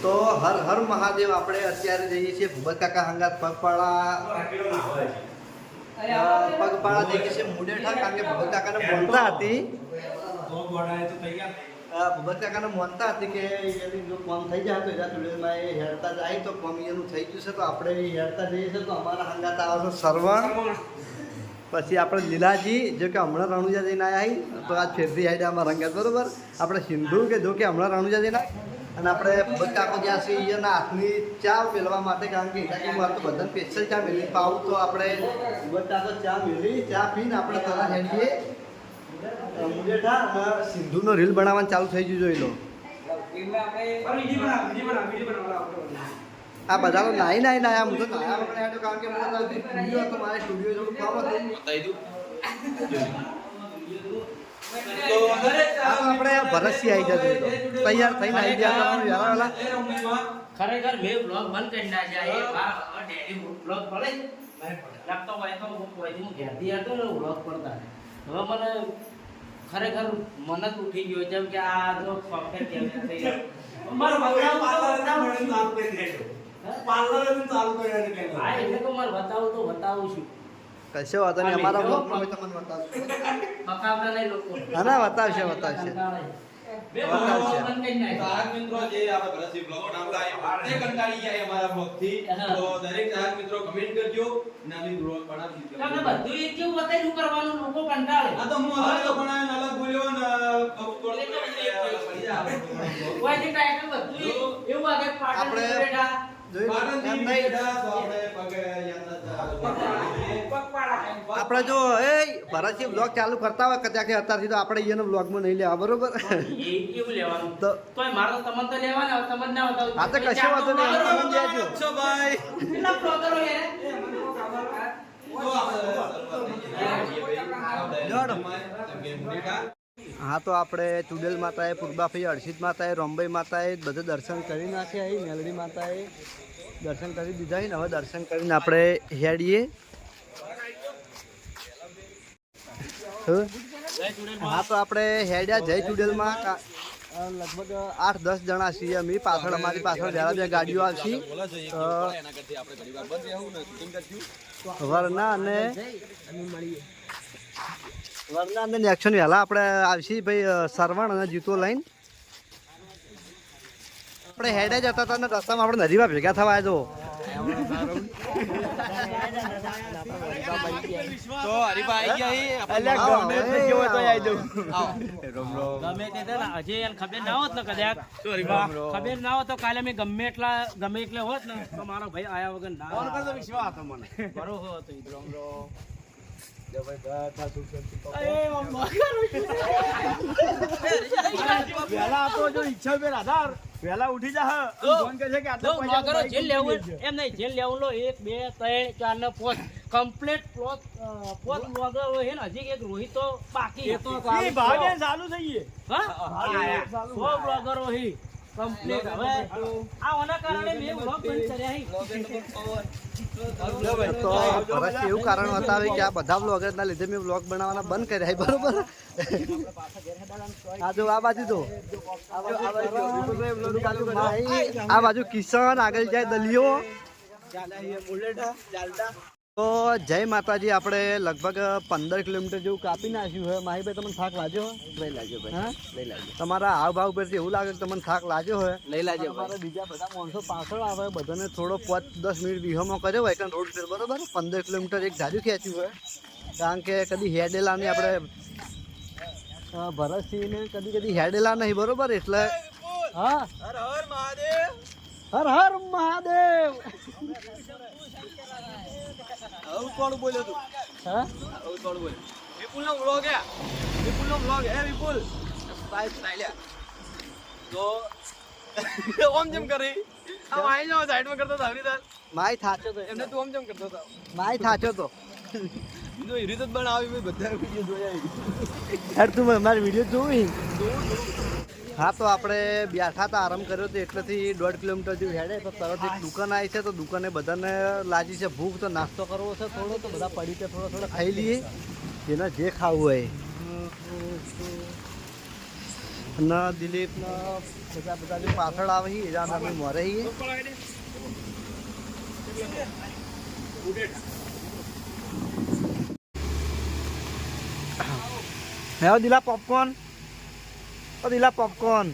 તો હર હર મહાદેવ આપણે અત્યારે જઈએ છીએ ભૂપત કાકા હંગાત પગપાળા જઈએ છીએ મુડેઠા, કારણ કે ભૂપત કાકાને મોનતા હતી મોનતા હતી કે જો કોમ થઈ જાય તો એના ટુડેલમાં એ હેરતા જાય તો કોમ એનું થઈ ગયું છે તો આપણે હેરતા જઈએ છીએ. તો અમારા હંગાત આવે છે સરવણ, પછી આપણે લીલાજી જો કે હમણાં રણુજા જઈને આવ્યા તો આજ ફેરથી આવી અમારા હંગાત બરોબર. આપણે સિંધુ કે જો કે હમણાં રણુજા જઈને અને આપણે ભૂપત કાકો જ્યાં છે એના હાથની ચા મેળવા માટે, કારણ કે એના મારે તો બધાને સ્પેશિયલ ચા મેળવી પાવું તો આપણે ભૂપત કાકો ચા મેળવી ચા પીને આપણે તરત હેડીએ મુડેઠા અને સિંધુનો રીલ બનાવવાનું ચાલુ થઈ ગયું જોઈ લો. આ બધા તો નાઈ નાયા હું તો નાયા વગર હેડ્યો, કારણ કે મને સ્ટુડિયો હતો, મારે સ્ટુડિયો જોડું કામ હતું. આપણે ભરતસિંહ આવી જતો તૈયાર થઈને આવી ગયા. ખરેખર મેં બ્લોગ બંધ કરી નાખ્યા. એ ડેડી બ્લોગ પડે લાગતો હોય તો હું ઘેરથી હતો ને બ્લોગ પડતા. હવે મને ખરેખર મન જ ઉઠી ગયો જેમ કે આ જો સોફ્ટવેર કેમ થઈ ગયું મારો બતાવું છું. કશો વાતો નહીં, અમારા બ્લોગમાં તમને બતાવશું. ના બતાવશે મિત્રો જે આપણે ભરતસિંહ બ્લોગ બનાવતા એ કંટાળી ગયા અમારા બ્લોગ થી. તો દરેક ચાહક મિત્રો કમેન્ટ કરજો અને અમે બ્લોગ બનાવી દીધો. તમને બધું એક કેવું બતાવ્યું કરવાનું, લોકો કંટાળે. આ તો હું અલગ બનાવીને અલગ બોલ્યો ને કોઈ જે ટાઈટલ બધું એવું આગળ પાટણ બેઠા આપણે જો એ ભરતસિંહ બ્લોગ ચાલુ કરતા હોય કદાચ અત્યારથી તો આપણે એનો બ્લોગમાં નહીં લેવા બરોબર. એવું લેવાનું તો મારો તમને તો લેવાના તમને ના બતાવું. આ તો કશો વાતો નહીં, ભાઈ કેટલા બ્લોગરો હે હા. તો આપણે ચુડેલ માતાએ, પૂર્બાભાઈ, અર્ષિત માતાએ, રોમભાઈ માતાએ બધે દર્શન કરી નાખ્યા. અહીં મેલડી માતાએ દર્શન કરી દીધા. હવે દર્શન કરીને આપણે હેડીએ. હા તો આપણે હેડ્યા જય ચુડેલમાં. લગભગ 8-10 જણા છીએ અમે. પાછળ અમારી પાછળ જરા બે ગાડીઓ આવશે. વરના અને એક્શન વહેલા આપણે આવશે ભાઈ સરવણ અને જીતો લઈને. આપણે હેડે જતા હતા ને રસ્તામાં આપણે નદીમાં ભેગા થવા આવ્યો. તો હરીભાઈ આવી ગયા ખબર ના હોત ને કદાચ ખબર ના હોત તો કાલે મેં ગમે એટલે હોત ને તો મારો ભાઈ આયા વગર ના વિશ્વાસ હતો મને બરોબર હતો. વેલા ઉઠી જા જેલ લેવું એમ નહીં, જેલ લેવું લો 1 2 3 4 ને 5 કમ્પ્લીટ પોત બ્લોગર હોય ને. હજી એક રોહિત તો બાકી ચાલુ થઈ ગયે. હા 100 બ્લોગર હોય કમ્પ્લીટ. હવે આ ઓના કારણે મેં બ્લોગ બંધ કર્યા. તો ભરતસિંહ એવું કારણ બતાવે કે આ બધા બ્લોગરના લીધે મેં બ્લોગ બનાવવાના બંધ કર્યા બરોબર. આ જો આ બાજુ તો આ બાજુ કિશન આગળ જાય દલિયો. તો જય માતાજી. આપણે લગભગ 15 કિલોમીટર જેવું કાપી નાખ્યું હોય. માહીભાઈ તમને થાક લાગ્યો હોય? લઈ લાગ્યો. તમારા હાવભાવ પરથી એવું લાગે કે તમને થાક લાગ્યો હોય? લઈ લાગ્યો. અમારે બીજા બધા માણસો પાછળ આવે, બધાને થોડો 5-10 મિનિટ વિહોમાં કર્યો હોય કારણ રોડ પર બરોબર. 15 કિલોમીટર એક ધાર્યું ખેંચ્યું હોય, કારણ કે કદી હેડેલા નહીં. આપણે ભરતસિંહને કદી હેડેલા નહીં બરોબર. એટલે હા હર હર મહાદેવ, હર હર મહાદેવ. કોણ બોલ્યો તું? હા કોણ બોલ્યો? વિપુલનો વ્લોગ હે, વિપુલનો વ્લોગ હે. વિપુલ સાહેબ સાઈલ્યા તો ઓમ જેમ કરી આ માઈ જો સાઈડમાં કરતો હતો હરીદાર. માય થાચો તો એમને તું ઓમ જેમ કરતો હતો. માય થાચો તો બીજો રીત જ બનાવી. મેં બધા વિડિયો જોયા. યાર તું મારી વિડીયો જોઈ? હા તો આપણે બેઠા હતા, આરામ કર્યો તો એટલેથી 1.5 કિલોમીટર જેવું હેડે તો તરત એક દુકાન આવી છે. તો દુકાને બધાને લાગી છે ભૂખ, તો નાસ્તો કરવો છે થોડો. તો બધા પડી છે થોડો ખાઈ લઈએ જેને જે ખાવું હોય. અને દિલીપને બધા જે પાછળ આવે છે એના અમે મોરે છીએ. હે દિલા પોપકોર્ન, ઓ દિલા પોપકોર્ન.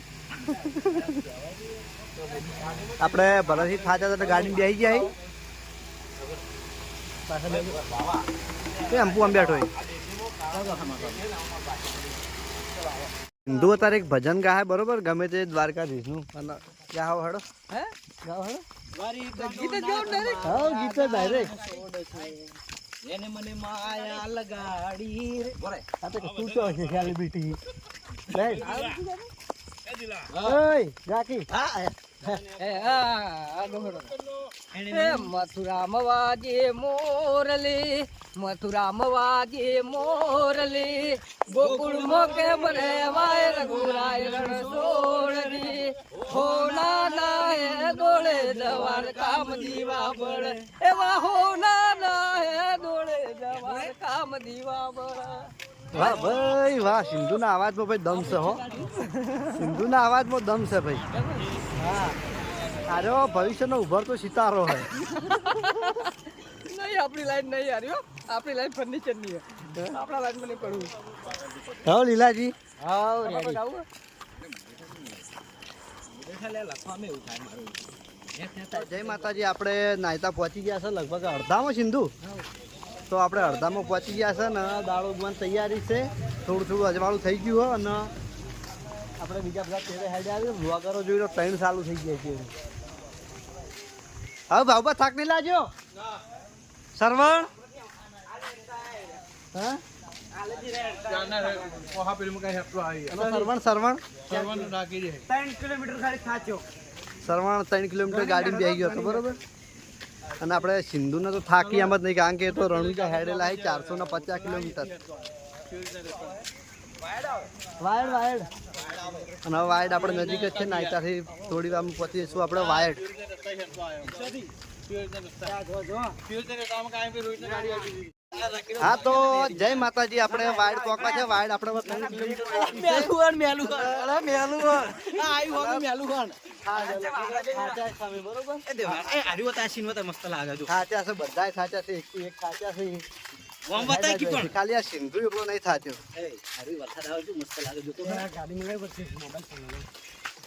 આપણે ભરતથી થાચા તો ગાડી બેસી ગયા એમ આમ બેઠો હિન્દુ અત્યારે એક ભજન ગાય બરોબર ગમે તે દ્વારકાધીશનું અને ગાવ હડો હે ગાવ હડો ગીત જ ગાવ ડાયરેક્ટ. હા ગીત જ ડાયરેક્ટ. એને મને માયા લગાડી રે બોલે આ તો તું તો છે ખાલી બીટી લે ઓય જાકી મથુરામ વાજે મોરલી, મથુરામ વાજે મોરલી, ગોકુળ મોકે બને વાય રઘુરાય રણ સોળની, હો નાના હે દોડે જવાર કામ દીવા બળે, એવા હો નાના હે દોડે જવાર કામ દીવા બળે. વાહ ભાઈ વાહ, સિંધુના અવાજમાં ભાઈ દમ છે હો, સિંધુના અવાજમાં દમ છે ભાઈ. હા અરે ભવિષ્યનો ઉભરતો સિતારો હે. નહીં આપણી લાઈન નહીં હાર્યો, આપણી લાઈન ફર્નિચર ની હે, આપણા લાઈન મને પડવું. હા લીલાજી જય માતાજી. આપણે નાયતા પહોંચી ગયા છે લગભગ અડધામાં સિંધુ, તો આપણે અડધામાં પહોંચી ગયા છે ને દાળો ઉગવાની તૈયારી છે, થોડું થોડું અજવાળું થઈ ગયું હોય અને આપણે બીજા બધા તેરે હેડે આવી વ્લોગરો જોઈ લો ટ્રેન ચાલુ થઈ જાય છે. હવે ભાવબા થાક નહીં લાગ્યો સરવણ? હા સરવણ 3 કિલોમીટર ગાડી બેસી ગયો હતો બરોબર. અને આપણે સિંધુને તો થાકી એમ જ નહીં, કારણ કે એ તો રણુજા હેડેલા 450 કિલોમીટર વાયડ વાયડ. અને હવે વાયડ આપણે નજીક જ છે, નાયતાથી થોડી વાર પહોંચી જઈશું આપણે વાયડ. હા તો જય માતાજી. આપણે વાયડ પહોંચવા છે. વાયડ આપણે 3 કિલોમીટર મસ્ત લાગે સાચા છે, બધા સાચા છે, એક સાચા છે. ખાલી આ સિંધુ એકલો નહીં થાચ્યો.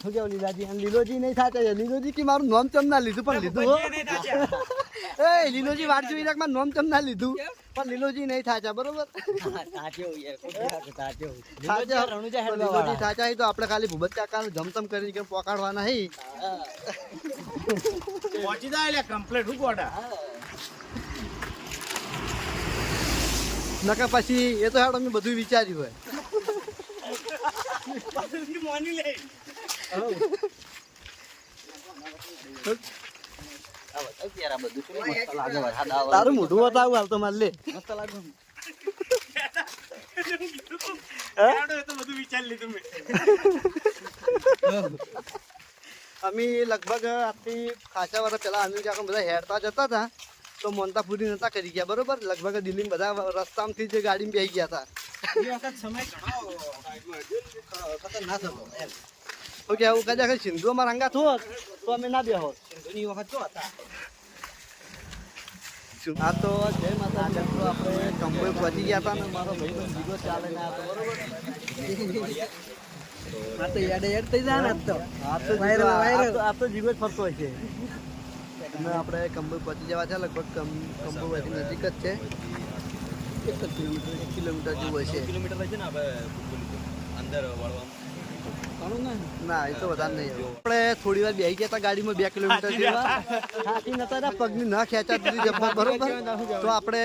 શું કેવું લીલાજી? અને લીલોજી નહીં થાચા. લીલોજી કે મારું નોમ ચમ ના લીધું પણ લીધું હો. એ લીલોજી વાટ જોઈ રાખ, મારું નોમ ચમ ના લીધું પણ લીલોજી નહીં થાચા બરોબર. લીલોજી થાચા તો આપણે ખાલી ભૂબત કાકાનું જમતમ કરીને કે પોકાડવાના હી પહોંચી જાય કમ્પ્લીટ હું કોટા. નકા પછી એ તો હેડો મેં બધું વિચાર્યું હોય. તારું મોઢું બતાવું હાલ તો મારે લે. અમે લગભગ આજથી ખાસા વર્ષ પહેલા અમે જ્યાં બધા હેરતા જતા હતા તો મોનતાપુરી નતા કરી ગયા બરોબર. લગભગ દિલ્હી બધા રસ્તામાંથી જે ગાડીમાં બેસી ગયા હતા. ખતરનાક હતો એમ. ઓકે આવું કદાચ સિંધુ અમારા હંગાત હોત તો અમે ના બેહો. સિંધુની વખત તો હતા. આ તો જય માતાજી. તો આપણે કંબોઈ પહોંચી ગયા હતા ને મારો ભાઈ જીગો ચાલે ને હતો બરોબર. આ તો યાદ યાદ થઈ જાય ને આ તો જીગો જ ફરતો હોય છે. અને આપણે કંબોઈ પહોંચી જવા છે. લગભગ કંબોઈથી નજીક જ છે. 1 કિલોમીટર જેવું હશે. ના એ તો વધારે નહીં. આપણે થોડી વાર બેસી ગયા હતા ગાડીમાં 2 કિલોમીટર જેવા. થાકી નતા હતા, પગની ના ખેંચાતી જબર બરોબર. તો આપણે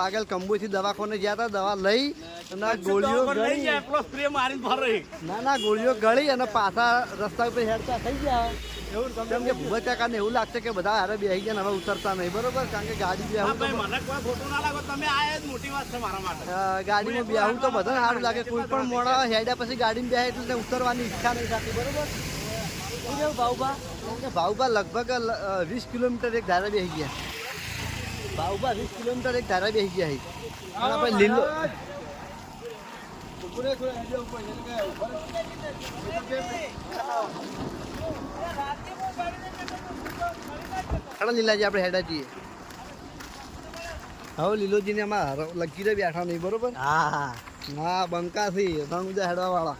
આગળ કંબોઈથી દવાખાને ગયા હતા, દવા લઈ અને ગોળીઓ ગળી. ના ના ગોળીઓ ગળી અને પાછા રસ્તા ઉપર હેરતા થઈ ગયા. કેમ કે ભૂપત કાકાને એવું લાગશે કે બધા હારે બેસી ગયા હવે ઉતરતા નહીં બરોબર. કારણ કે ગાડી ગાડીમાં બેહું તો બધાને સારું લાગે. કોઈ પણ મોડા હેડ્યા પછી ગાડીમાં બેસે એટલે ઉતરવાની ઈચ્છા નહીં થતી બરોબર. શું કેવું ભાવભા? કે ભાવભા લગભગ 20 કિલોમીટર એક ધારા બેસી ગયા. ભાવભા 20 કિલોમીટર એક ધારા બેસી ગયા. આપણે લીલો હેડો લીલાજી આપણે હેડા જઈએ. હવે લીલોજીને એમાં લગી તો બેઠા નહીં બરોબર. હા હા બંકાથી ત્રણ બધા હેડવા વાળા.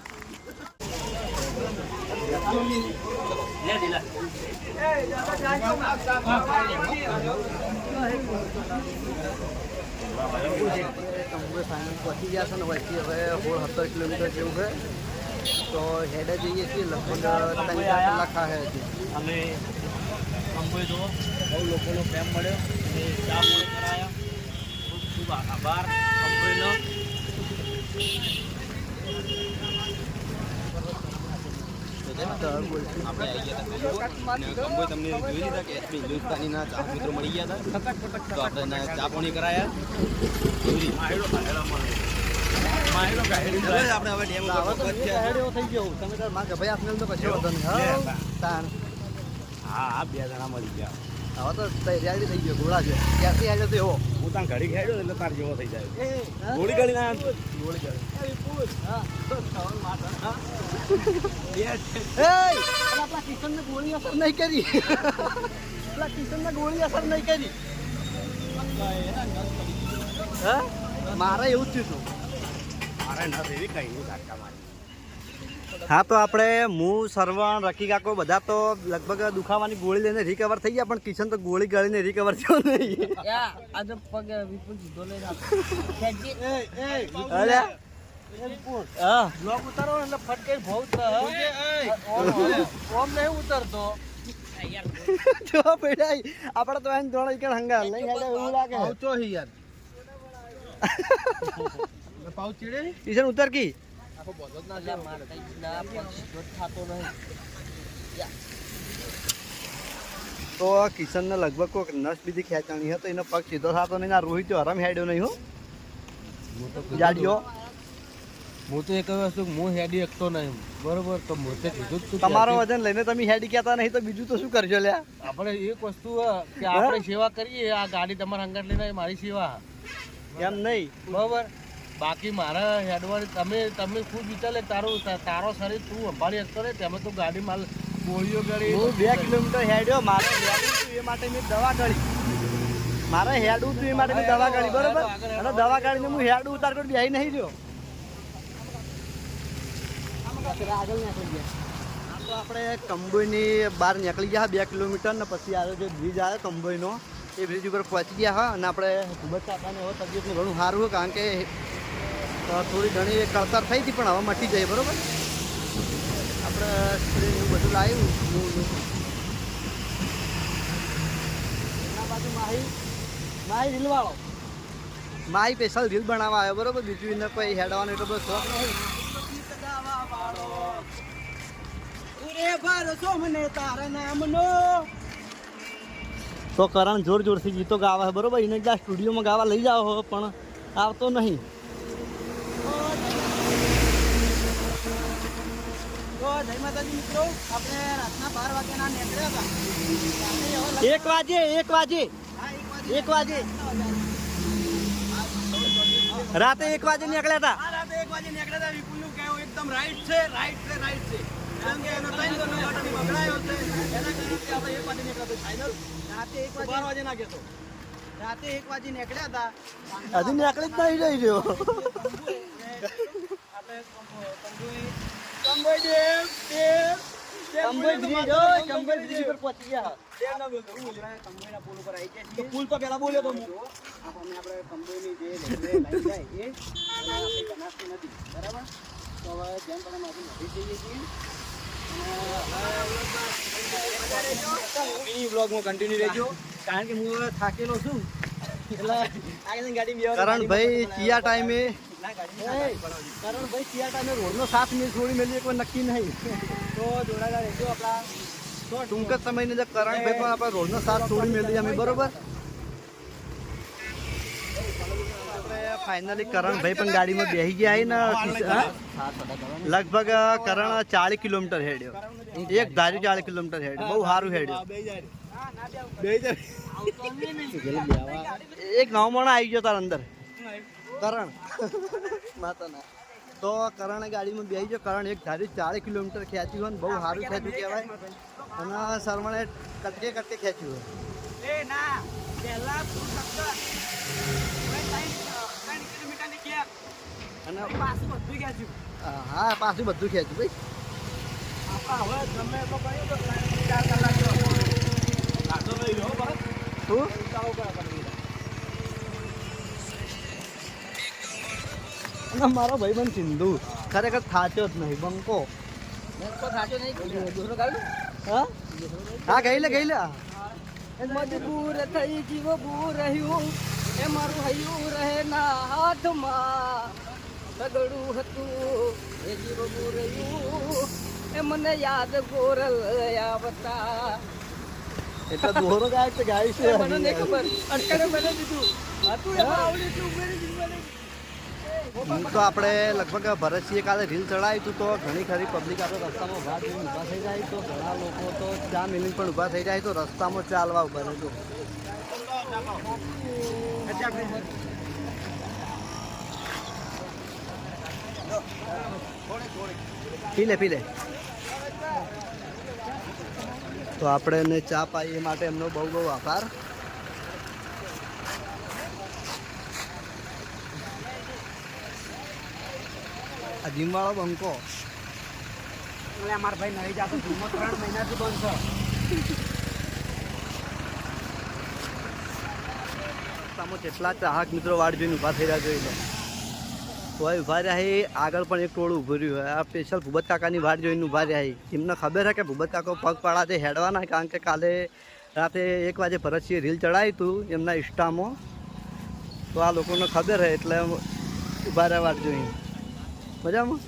લે દિલા પહોંચી ગયા છે ને વચ્ચે હવે 16-17 કિલોમીટર જેવું છે. તો હેડે જઈએ છીએ લગભગ 3-4 કલાક થાય છે. અમે કંબોઈ જો બહુ લોકોનો પ્રેમ મળ્યો અને ચા પાણી કરાયા. ખૂબ ખૂબ આભાર કંબોઈનો. આપણે આવી ગયા હતા કંબોઈ તમને જોઈ લીધા કે એસપી હિન્દુસ્તાનીના ચાર મિત્રો મળી ગયા હતા. તો આપણે ચા પાણી કરાયા. આપણે હવે ડેમ થઈ ગયો તમે તાર માં ભાઈ આપને તો કશો વાંધો નહીં. તાર હા 2 જણા મળી ગયા. હવે તો તૈયારી થઈ ગયો ઘોડા છે ત્યાંથી હેડ્યો તો એવો હું ત્યાં ઘડી ખેડ્યો એટલે તાર જેવો થઈ જાય. ગોળી ગળી ના ગોળી કરે. આપણા કિશનને ગોળી અસર નહીં કરી. આપણા કિશનને ગોળી અસર નહીં કરી. હા મારે એવું જ થયું. મારે ન એવી કઈ નહીં ઝાટકા મારી. હા તો આપણે હું સરવણ રકી કાકો બધા તો લગભગ દુખાવાની ગોળી લઈને રિકવર થઈ ગયા પણ કિશન તો ગોળી ગળીને રિકવર થયો નહીં. આજે પગ વિપુલ સીધો લઈને હા બ્લોક ઉતારો એટલે ફટકે બહુ ઓમ નહીં ઉતરતો. જો બેટા આપણે તો એને જોડે કે હંગા લઈ હેડે એવું લાગે. પહોંચો હી યાર પાઉ ચીડે કિશન ઉતર કી આખો બોધો ના લે માર કઈ ના પગ સીધો થાતો નહીં. તો કિશનને લગભગ કોઈક નસ બીજી ખેંચાણી હતો એનો પગ સીધો થતો નહીં. ના રોહિત હરમ હેડ્યો નહીં હો જાડીઓ. હું તો એક વસ્તુ હું હેડી એકતો નહીં બરોબર. તો મોટે કીધું તું તમારો વજન લઈને તમે હેડી કહેતા નહીં તો બીજું તો શું કરજો લ્યા. આપણે એક વસ્તુ કે આપણે સેવા કરીએ. આ ગાડી તમારા અંગત લઈને મારી સેવા એમ નહીં બરોબર. બાકી મારા હેડવાની તમે ખુદ વિચારે તારો શરીર તું સંભાળી શકતો ને તેમાં તો ગાડી માલ ગોળીઓ ગળી. હું 2 કિલોમીટર હેડ્યો મારે હેડવું હતું એ માટે મેં દવા ગળી. મારે હેડવું હતું એ માટે મેં દવા ગળી બરોબર. અને દવા ગાડીને હું હેડું ઉતાર કરી બેહી નહીં રહ્યો. આગળ નીકળી ગયા. તો આપણે કંબોઈની બહાર નીકળી ગયા 2 કિલોમીટર ને પછી આવ્યો જે બ્રિજ આવ્યો કંબોઈનો એ બ્રિજ ઉપર પહોંચી ગયા હા. અને આપણે ભૂપત કાકાને હવે તબિયતનું ઘણું સારું હોય કારણ કે થોડી ઘણી કળતર થઈ હતી પણ હવે મટી જાય બરાબર. આપણે સ્પ્રે એવું બધું લાવ્યું. એના બાજુ માહી રીલવાળો માહી સ્પેશિયલ રીલ બનાવવા આવ્યો બરાબર. બીજું એને કોઈ હેડવાનો એટલો બધો શોખ નહીં. તો કરણ જોર જોરથી ગીતો ગાવા છે બરોબર. એને જ્યાં સ્ટુડિયોમાં ગાવા લઈ જાઓ પણ આવતો નહીં. તો જય માતાજી મિત્રો, આપણે રાતના 12 વાગ્યાના નીકળ્યા હતા. 1 વાગે રાતે 1 વાગે નીકળ્યા હતા. રાતે 1 વાગે નીકળ્યા હતા. વિપુલનું કહેવું એકદમ રાઈટ છે. કેમ કે એનો ટાઈમ તો બગડાયો છે એના કારણે આપણે 1 વાગે નીકળ્યા હતા ફાઇનલ. રાતે 1 વાગે ના ગયો. રાતે 1 વાગે નીકળ્યા હતા. હજી નીકળી જ નહીં રહી રહ્યો. આપણે કંબોઈ ડેમ કંબોઈ બ્રિજ પર પહોંચી ગયા. કંબોઈના પુલ ઉપર આવી ગયા છીએ. પુલ તો પહેલા બોલ્યો તો હું. આપણે કંબોઈની જે રેલવે લાઈન જાય એ આપણી બનાસની નદી બરાબર. તો હવે જેમ પણ અમે નદી જઈએ છીએ મિની વ્લોગમાં કન્ટિન્યુ રહેજો કારણ કે હું હવે થાકેલો છું એટલે આગળની ગાડી કરણભાઈ ચિયા ટાઈમે કરણભાઈ ચિયા ટાઈમે રોડનો 7 મિનિટ છોડી મેળવી કોઈ નક્કી નહીં. તો જોડાયેલા રહેજો આપણા ટૂંક જ સમયની અંદર કરણભાઈ પણ આપણે રોડનો 7 છોડી મેળવી અમે બરોબર. આપણે ફાઇનલી કરણભાઈ પણ ગાડીમાં બેસી ગયા ને લગભગ કરણ 40 કિલોમીટર હેડ્યો. એક ધારી 40 કિલોમીટર હેડ્યો. બહુ સારું હેડ્યો. એક નવ મણ આવી ગયો તાર અંદર કરણ માતાના તો કરણે ગાડીમાં બેસી ગયો. કરણ એક ધારી 40 કિલોમીટર ખેંચ્યું હોય ને બહુ સારું ખેંચ્યું કહેવાય. અને શરવણે કટકે કટકે ખેંચ્યું હોય. એ ના પહેલા તું ટક્કર હવે 3 કિલોમીટરની ગેપ અને પાછું બધું ગયા છું હા પાછું બધું ખેંચ્યું ભાઈ. આપણા હવે ગમે તો કહ્યું તો 4 કલાક લાગતો નહીં રહ્યો બસ શું ચાલો કરો કરી અને મારો ભાઈબંધ સિંધુ ખરેખર થાચ્યો જ નહીં બંકો. તો સાચો નહીં દોરો કાઢું હા હા ગઈ લે મજબૂર થઈ જીવવું રહ્યું એ મારું હૈયું રહે ના હાથમાં સગડું હતું એ જીવવું રહ્યું એ મને યાદ ગોરલ આવતા એટલે દોરો ગાય તો ગાય છે. મને નહીં ખબર અટકણે મને દીધું હતું એમાં આવડે એટલું ઉમેરી દીધું મને. તો આપણે લગભગ ભરતસિંહે કાલે રીલ ચડાવી હતું. તો ઘણી ખરી પબ્લિક આપણે રસ્તામાં ઊભા થઈને ઊભા થઈ જાય. તો ઘણા લોકો તો ચા મિલિંગ પણ ઊભા થઈ જાય. તો રસ્તામાં ચાલવા ઊભા રહે તો પી લે તો આપણે એને ચા પાઈએ માટે એમનો બહુ બહુ આભાર. આ જીમવાળો બંકો એટલે અમારા ભાઈ નહીં જાતો ધૂમો 3 મહિનાથી બંધ છે રસ્તામાં કેટલા ચાહક મિત્રો વાડ જોઈને ઊભા થઈ રહ્યા જોઈ લો. તો ઊભા રહ્યા છે. આગળ પણ એક ટોળું ઊભું રહ્યું હોય. આ સ્પેશિયલ ભૂપત કાકાની વાડ જોઈને ઊભા રહ્યા છે. એમને ખબર છે કે ભૂપત કાકો પગપાળા તે હેડવાના, કારણ કે કાલે રાતે 1 વાગે ભરતસિંહે રીલ ચડાવી હતું એમના ઇન્સ્ટામાં. તો આ લોકોને ખબર છે એટલે ઊભા રહ્યા વાડ જોઈને. મજામાં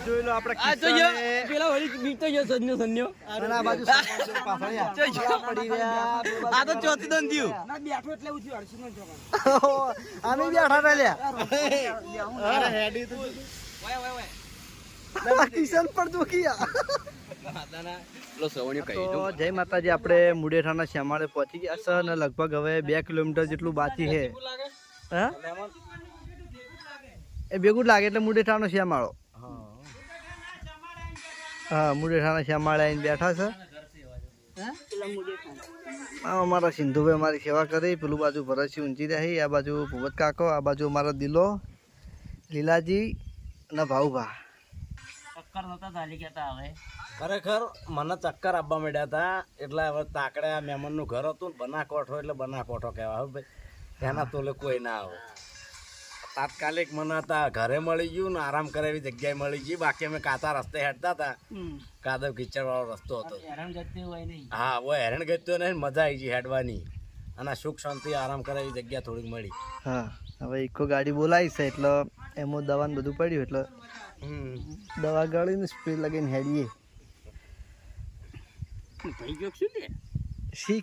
જોઈ લો આપણે કિસ્સાને. પેલા વળી બીતો ગયો સંન્યો અને આ બાજુ પાછળ પડી રહ્યા. આ તો ચોથી દન થયું ના બેઠો એટલે ઉઠ્યો હર્ષિત નો જોવાનું આમે બેઠા રહ્યા કિશન પણ દુખિયા. તો જય માતાજી. આપણે મુડેઠાના શ્યામાળે પહોંચી ગયા છે અને લગભગ હવે 2 કિલોમીટર જેટલું બાકી છે. હા એ ભેગું લાગે એટલે મુડેઠાનો શ્યામાળો. હા મુડેઠાના શ્યામાળે આવીને બેઠા છે. અમારા સિંધુભાઈ અમારી સેવા કરી. પેલું બાજુ ભરતસિંહ ઊંચી રહી, આ બાજુ ભૂપત કાકો, આ બાજુ અમારો દિલો, લીલાજી અને ભાઉભા. ચક્કર નતા ચાલી ગયા હવે ખરેખર મને ચક્કર આપવા માંડ્યા હતા. એટલે હવે તાકડે આ મહેમાનનું ઘર હતું ને બનાકોઠો એટલે બનાકોઠો કહેવાય હવે ભાઈ. એના તોલે કોઈ ના આવે. તાત્કાલિક મને હતા ઘરે મળી ગયું ને આરામ કરે એવી જગ્યાએ મળી ગઈ. બાકી અમે કાતા રસ્તે હેડતા હતા. કાદવ કિચડ વાળો રસ્તો હતો. હેરાન જતી હોય નહીં. હા ઓ હેરાન ગયો નહીં, મજા આવી ગઈ હેડવાની. અને સુખ શાંતિ આરામ કરે એવી જગ્યા થોડીક મળી. હા હવે ઇકો ગાડી બોલાવી છે એટલે એમાં દવાનું બધું પડ્યું એટલે દવા ગળીને સ્પીડ લગીને હેડીએ. થઈ ગયો શું તે શી